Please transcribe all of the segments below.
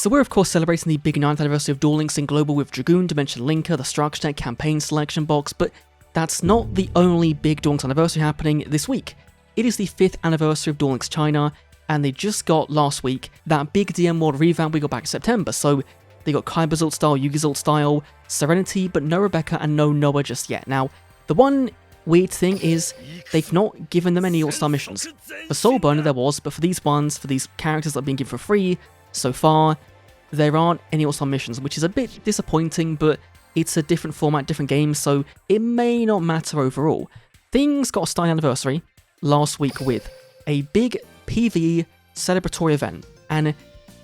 So we're of course celebrating the big 9th anniversary of Duel Links in Global with Dragoon, Dimension Linker, the Structure Deck, Campaign Selection Box, but that's not the only big Duel Links anniversary happening this week. It is the 5th anniversary of Duel Links China, and they just got last week that big DM World revamp we got back in September, so they got Kai Basalt style, Yugi style, Serenity, but no Rebecca and no Noah just yet. Now, the one weird thing is they've not given them any All-Star missions. For Soulburner there was, but for these ones, for these characters that have been given for free, so far, there aren't any All-Star missions, which is a bit disappointing, but it's a different format, different game, so it may not matter overall. Things got a stunning anniversary last week with a big PvE celebratory event, and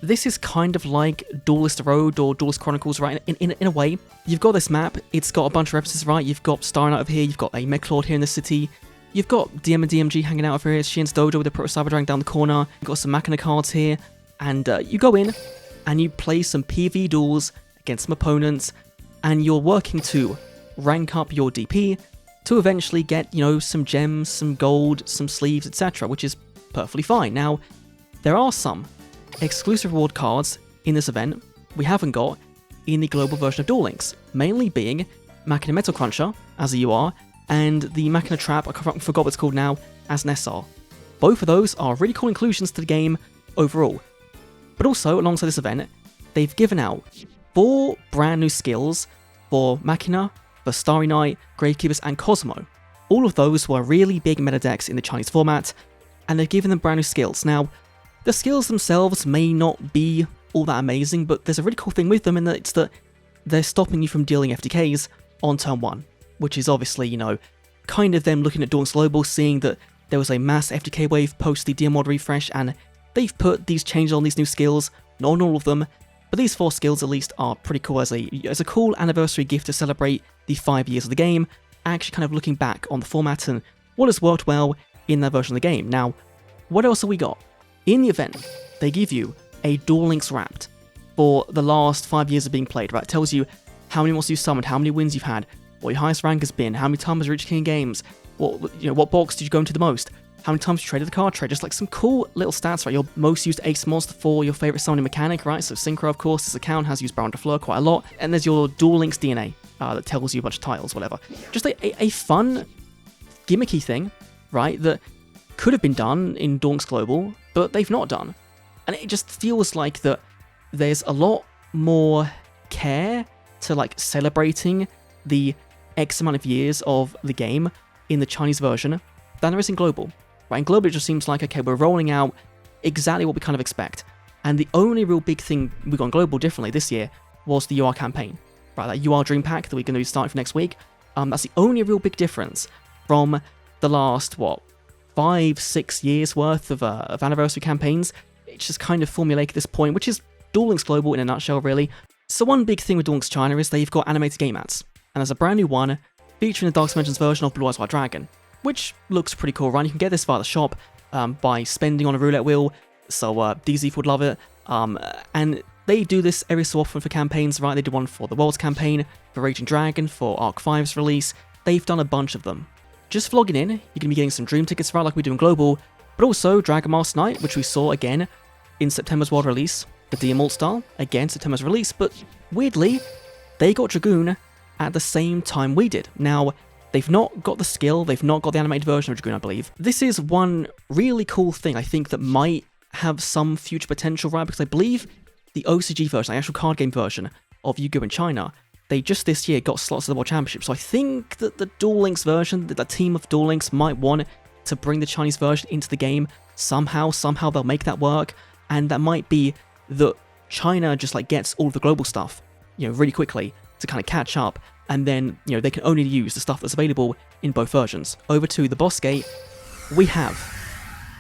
this is kind of like Duelist Road or Duelist Chronicles, right? In a way, you've got this map, it's got a bunch of references, right? You've got Star Knight over here, you've got a Mechlord here in the city, you've got DM and DMG hanging out over here, Shin's Dojo with the Proto Cyber Dragon down the corner, you've got some Machina cards here, and you go in, and you play some PvE duels against some opponents, and you're working to rank up your DP to eventually get, you know, some gems, some gold, some sleeves, etc., which is perfectly fine. Now, there are some exclusive reward cards in this event we haven't got in the global version of Duel Links, mainly being Machina Metal Cruncher as a UR, and the Machina Trap, I forgot what it's called now, as an SR. Both of those are really cool inclusions to the game overall. But also, alongside this event, they've given out 4 brand new skills for Machina, for Starry Night, Gravekeepers, and Cosmo. All of those were really big meta decks in the Chinese format, and they've given them brand new skills. Now, the skills themselves may not be all that amazing, but there's a really cool thing with them in that it's that they're stopping you from dealing FTKs on turn 1, which is obviously, you know, kind of them looking at Duel Links Global, seeing that there was a mass FTK wave post the DM mod refresh, and they've put these changes on these new skills, not on all of them, but these 4 skills at least are pretty cool as a cool anniversary gift to celebrate the 5 years of the game, actually kind of looking back on the format and what has worked well in that version of the game. Now, what else have we got? In the event, they give you a Duel Links Wrapped for the last 5 years of being played, right? It tells you how many monsters you've summoned, how many wins you've had, what your highest rank has been, how many times you reached King games, what box did you go into the most, how many times you traded the card trade, just like some cool little stats, right? Your most used ace monster for your favorite summoning mechanic, right? So Synchro, of course, this account has used Baron de Fleur quite a lot, and there's your Duel Links DNA that tells you a bunch of titles, whatever. Just a fun, gimmicky thing, right, that could have been done in Duel Links Global, but they've not done. And it just feels like that there's a lot more care to like celebrating the X amount of years of the game in the Chinese version than there is in Global. Right, in Global it just seems like, okay, we're rolling out exactly what we kind of expect. And the only real big thing we got in Global differently this year was the UR campaign. Right, that UR Dream Pack that we're going to be starting for next week. That's the only real big difference from the last, 5-6 years worth of anniversary campaigns. It's just kind of formulaic at this point, which is Duel Links Global in a nutshell, really. So one big thing with Duel Links China is they've got animated game mats, and there's a brand new one featuring the Dark Dimensions version of Blue Eyes White Dragon, which looks pretty cool, right? You can get this via the shop by spending on a roulette wheel, so DZ would love it. And they do this every so often for campaigns, right? They did one for the Worlds campaign, for Raging Dragon, for Arc 5's release. They've done a bunch of them. Just for logging in, you're going to be getting some Dream tickets, right, like we do in Global, but also Dragon Master Knight, which we saw again in September's World release, the DM All-Star, again September's release, but weirdly, they got Dragoon at the same time we did. Now, they've not got the skill, they've not got the animated version of Dragoon, I believe. This is one really cool thing I think that might have some future potential, right, because I believe the OCG version, the actual card game version of Yu-Gi-Oh! In China, they just this year got slots of the World Championship, so I think that the Duel Links version, that the team of Duel Links might want to bring the Chinese version into the game somehow they'll make that work, and that might be that China just like gets all of the global stuff, really quickly to kind of catch up, and then, they can only use the stuff that's available in both versions. Over to the boss gate, we have,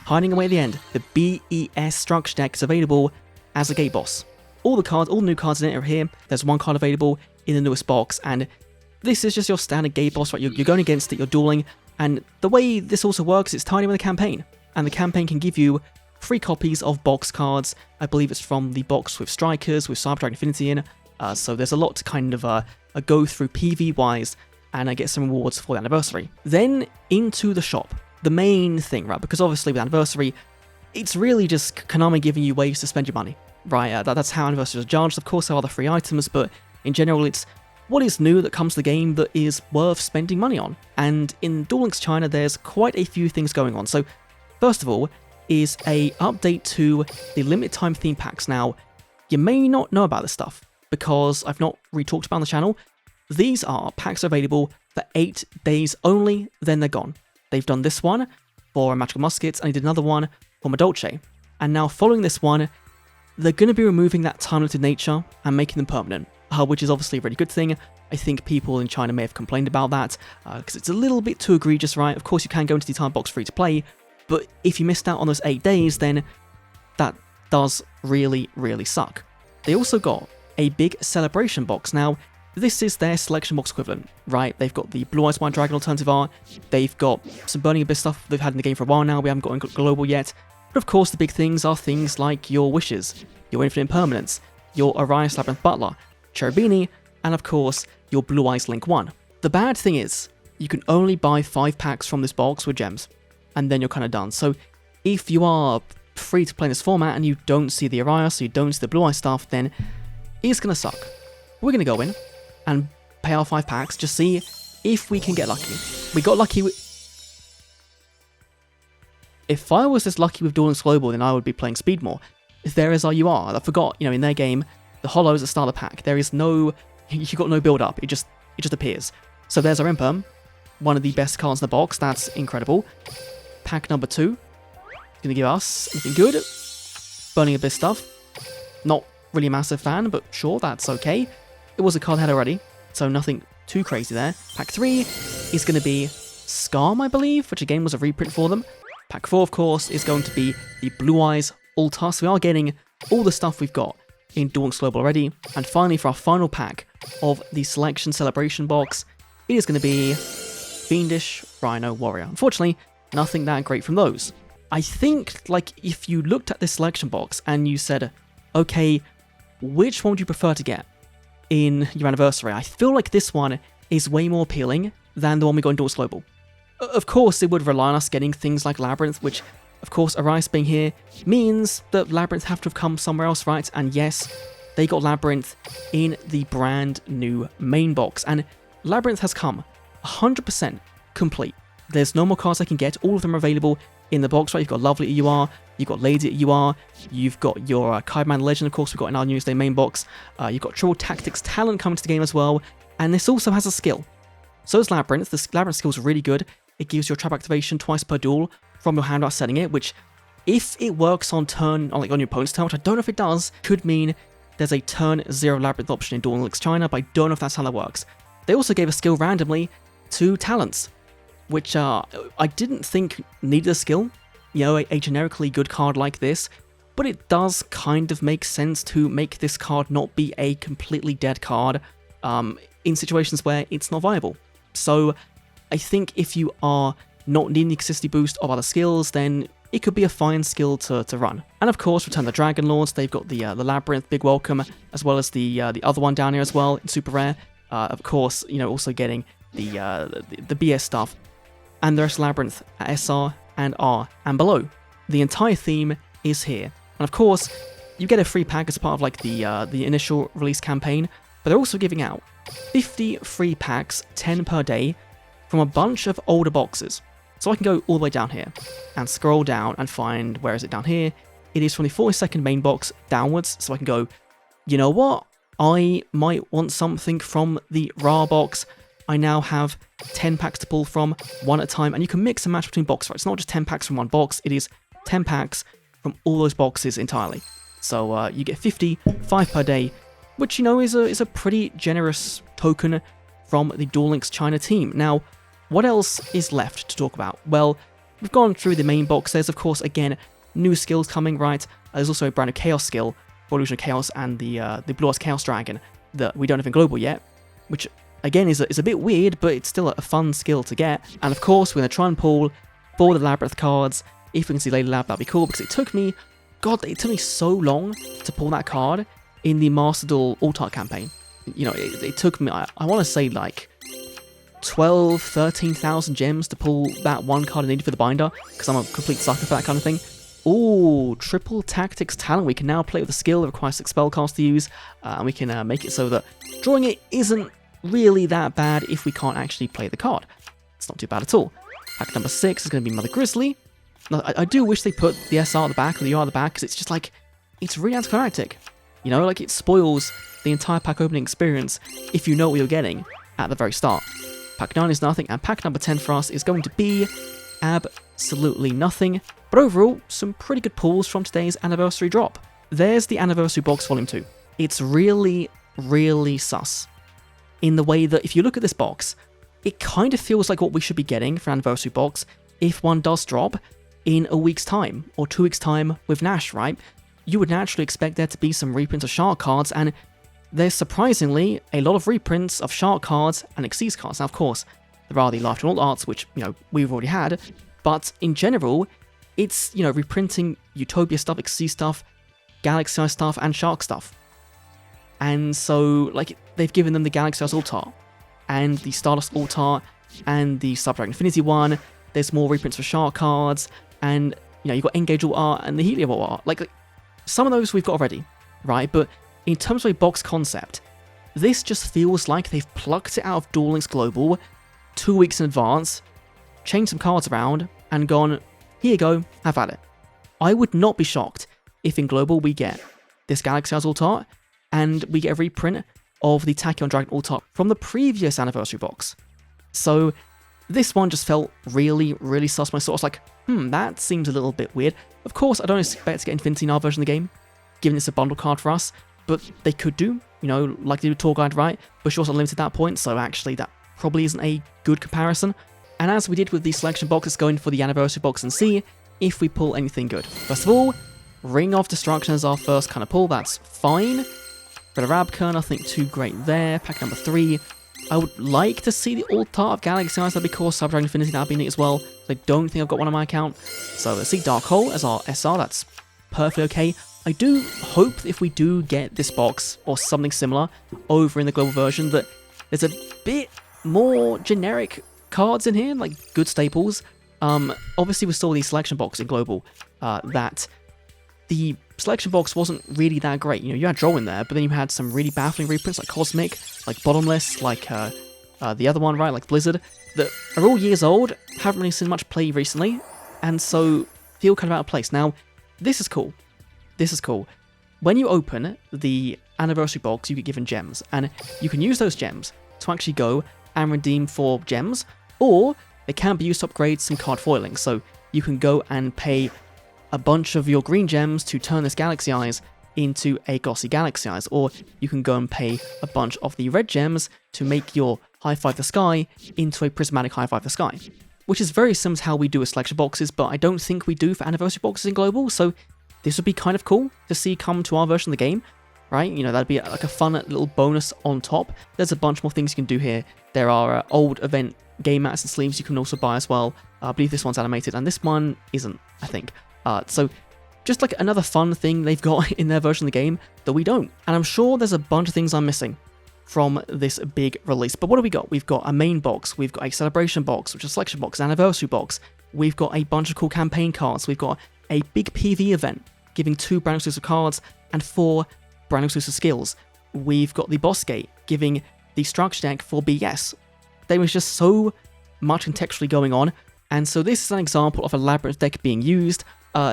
hiding away at the end, the BES Structure Deck is available as a gate boss. All the new cards in it are here. There's one card available in the newest box, and this is just your standard gate boss, right? You're going against it, you're dueling, and the way this also works, it's tied in with a campaign, and the campaign can give you free copies of box cards. I believe it's from the box with Strikers, with Cyber Dragon Infinity in, so there's a lot to kind of go through PV-wise, and I get some rewards for the anniversary. Then into the shop, the main thing, right? Because obviously with anniversary, it's really just Konami giving you ways to spend your money. right? That's how anniversaries are judged. Of course, there are the free items, but in general, it's what is new that comes to the game that is worth spending money on. And in Duel Links China, there's quite a few things going on. So, first of all, is a update to the limited time theme packs. Now, you may not know about this stuff because I've not really talked about on the channel. These are packs available for 8 days only, then they're gone. They've done this one for Magical Muskets, and they did another one for Madolche. And now following this one, they're going to be removing that time-limited nature and making them permanent, which is obviously a really good thing. I think people in China may have complained about that, because it's a little bit too egregious, right? Of course you can go into the time box free to play, but if you missed out on those 8 days, then that does really, really suck. They also got a big celebration box. Now, this is their selection box equivalent, right? They've got the Blue Eyes White Dragon alternative art, they've got some Burning Abyss stuff they've had in the game for a while now, we haven't got global yet, but of course the big things are things like your Wishes, your Infinite Impermanence, your Arias Labyrinth Butler, Cherubini, and of course your Blue Eyes Link 1. The bad thing is, you can only buy 5 packs from this box with gems, and then you're kind of done. So if you are free to play in this format and you don't see the Arias, or you don't see the Blue Eyes stuff, then it's going to suck. We're going to go in and pay our 5 packs, just see if we can get lucky. We got lucky with... If I was this lucky with Duel Links Global, then I would be playing Speed more. There is RUR. I forgot, in their game, the holos at start of the pack. There is no... You got no build up. It just appears. So there's our Imperm. One of the best cards in the box. That's incredible. Pack number 2. Gonna give us anything good. Burning Abyss stuff. Not really a massive fan, but sure, that's okay. It was a card I had already, so nothing too crazy there. Pack 3 is going to be Scarm, I believe, which again was a reprint for them. Pack 4, of course, is going to be the Blue Eyes Altar, so we are getting all the stuff we've got in Duel Links Global already. And finally, for our final pack of the Selection Celebration box, it is going to be Fiendish Rhino Warrior. Unfortunately, nothing that great from those. I think, like, if you looked at this selection box and you said, okay, which one would you prefer to get in your anniversary? I feel like this one is way more appealing than the one we got in Duel Links Global. Of course, it would rely on us getting things like Labyrinth, which, of course, Arias being here means that Labyrinth have to have come somewhere else, right? And yes, they got Labyrinth in the brand new main box, and Labyrinth has come 100% complete. There's no more cards I can get, all of them are available in the box, right? You've got Lovely EUR, you've got Lady EUR, you've got your Kaiban Legend, of course, we've got in our Newsday main box, you've got Triple Tactics Talent coming to the game as well, and this also has a skill. So is Labyrinth. The Labyrinth skill is really good. It gives your trap activation twice per duel from your hand without setting it, which, if it works on your opponent's turn, which I don't know if it does, could mean there's a turn 0 Labyrinth option in Duel Links China, but I don't know if that's how that works. They also gave a skill randomly to Talents, which I didn't think needed a skill, a generically good card like this, but it does kind of make sense to make this card not be a completely dead card in situations where it's not viable. So I think if you are not needing the consistency boost of other skills, then it could be a fine skill to run. And of course, Return the Dragon Lords, they've got the Labyrinth, big welcome, as well as the other one down here as well, in Super Rare. Of course, also getting the BS stuff, and the rest of Labyrinth at SR and R and below. The entire theme is here. And of course, you get a free pack as part of like the initial release campaign, but they're also giving out 50 free packs, 10 per day, from a bunch of older boxes. So I can go all the way down here and scroll down and find, where is it down here? It is from the 42nd main box downwards, so I can go, you know what? I might want something from the RAR box. I now have 10 packs to pull from, one at a time, and you can mix and match between boxes. Right? It's not just 10 packs from one box, it is 10 packs from all those boxes entirely. So you get 50, 5 per day, which, is a pretty generous token from the Duel Links China team. Now, what else is left to talk about? Well, we've gone through the main box. There's, of course, again, new skills coming, right? There's also a brand new Chaos skill for Illusion of Chaos and the Blue Eyes Chaos Dragon that we don't have in Global yet, which, again, is a bit weird, but it's still a fun skill to get. And, of course, we're going to try and pull for the Labyrinth cards. If we can see Lady Lab, that'd be cool, because it took me so long to pull that card in the Master Duel Alt-Art campaign. It took me, I want to say, like 13,000 gems to pull that one card I needed for the binder, because I'm a complete sucker for that kind of thing. Ooh, triple tactics talent. We can now play with a skill that requires 6 spellcasts to use, and we can make it so that drawing it isn't really that bad if we can't actually play the card. It's not too bad at all. Pack number 6 is going to be Mother Grizzly. Now, I do wish they put the SR at the back or the UR at the back, because it's just like, it's really anticlimactic. You know, like it spoils the entire pack opening experience if you know what you're getting at the very start. Pack 9 is nothing, and pack number 10 for us is going to be absolutely nothing. But overall, some pretty good pulls from today's anniversary drop. There's the anniversary box volume 2. It's really, really sus. In the way that if you look at this box, it kind of feels like what we should be getting for an anniversary box if one does drop in a week's time, or 2 weeks' time with Nash, right? You would naturally expect there to be some reprints of Shark cards, and there's surprisingly a lot of reprints of Shark cards and Xyz cards. Now, of course, there are the Lifetime Alt Arts, which, you know, we've already had, but in general, it's, you know, reprinting Utopia stuff, Xyz stuff, Galaxy Eye stuff, and Shark stuff. And so, like, they've given them the Galaxy Eyes Alt Art, and the Stardust Alt Art, and the Subdragon Infinity one. There's more reprints for Shark cards, and, you know, you've got Engage Alt Art and the Helio Alt Art. Like, some of those we've got already, right? But in terms of a box concept, this just feels like they've plucked it out of Duel Links Global 2 weeks in advance, changed some cards around, and gone, here you go, have at it. I would not be shocked if in Global we get this Galaxy Eyes Alt Art, and we get a reprint of the Tachyon Dragon Alt Art from the previous anniversary box. So this one just felt really, really sus. My sort of like, that seems a little bit weird. Of course, I don't expect to get Infinity in our version of the game, given it's a bundle card for us, but they could do, you know, like they do Tour Guide, right? But you're also limited at that point, so actually that probably isn't a good comparison. And as we did with the selection box, let's go in for the anniversary box and see if we pull anything good. First of all, Ring of Destruction is our first kind of pull. That's fine. Red Rabka, nothing too great there. Pack number 3. I would like to see the Alt Art of Galaxy Eyes, that'd be cool. Subdragon Infinity, that'd be neat as well. I don't think I've got one on my account. So let's see Dark Hole as our SR, that's perfectly okay. I do hope that if we do get this box, or something similar, over in the global version, that there's a bit more generic cards in here, like good staples. Obviously we saw the selection box in global, that the selection box wasn't really that great. You know, you had Draw in there, but then you had some really baffling reprints like Cosmic, like Bottomless, like the other one, right, like Blizzard, that are all years old, haven't really seen much play recently, and so feel kind of out of place. Now, this is cool. This is cool. When you open the anniversary box, you get given gems, and you can use those gems to actually go and redeem for gems, or they can be used to upgrade some card foiling. So you can go and pay a bunch of your green gems to turn this Galaxy Eyes into a glossy Galaxy Eyes, or you can go and pay a bunch of the red gems to make your High Five the Sky into a prismatic High Five the Sky, which is very similar to how we do with selection boxes, but I don't think we do for anniversary boxes in global, so this would be kind of cool to see come to our version of the game, right? You know, that'd be like a fun little bonus on top. There's a bunch more things you can do here. There are old event game mats and sleeves you can also buy as well. I believe this one's animated, and this one isn't, I think. So just like another fun thing they've got in their version of the game that we don't. And I'm sure there's a bunch of things I'm missing from this big release. But what do we got? We've got a main box, we've got a celebration box, which is a selection box, an anniversary box. We've got a bunch of cool campaign cards. We've got a big PV event giving 2 brand exclusive cards and 4 brand exclusive skills. We've got the boss gate giving the structure deck for BS. There was just so much contextually going on, and so this is an example of a Labyrinth deck being used.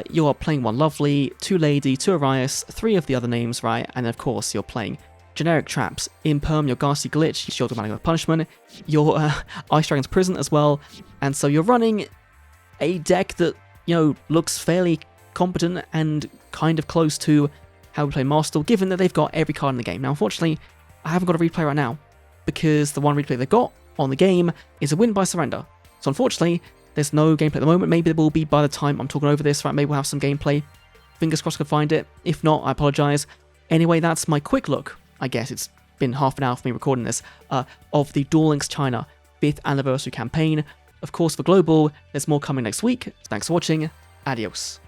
You are playing 1 Lovely, 2 Lady, 2 Arias, 3 of the other names, right? And of course you're playing generic traps, Imperm, your Ghastly Glitch, Shield of Manic Punishment, your Ice Dragon's Prison as well, and so you're running a deck that, you know, looks fairly competent and kind of close to how we play Master, given that they've got every card in the game. Now, unfortunately, I haven't got a replay right now, because the one replay they've got on the game is a win by surrender. So unfortunately, there's no gameplay at the moment. Maybe there will be by the time I'm talking over this, right? Maybe we'll have some gameplay. Fingers crossed I can find it. If not, I apologise. Anyway, that's my quick look, I guess it's been half an hour for me recording this, of the Duel Links China 5th anniversary campaign. Of course, for Global, there's more coming next week. Thanks for watching. Adios.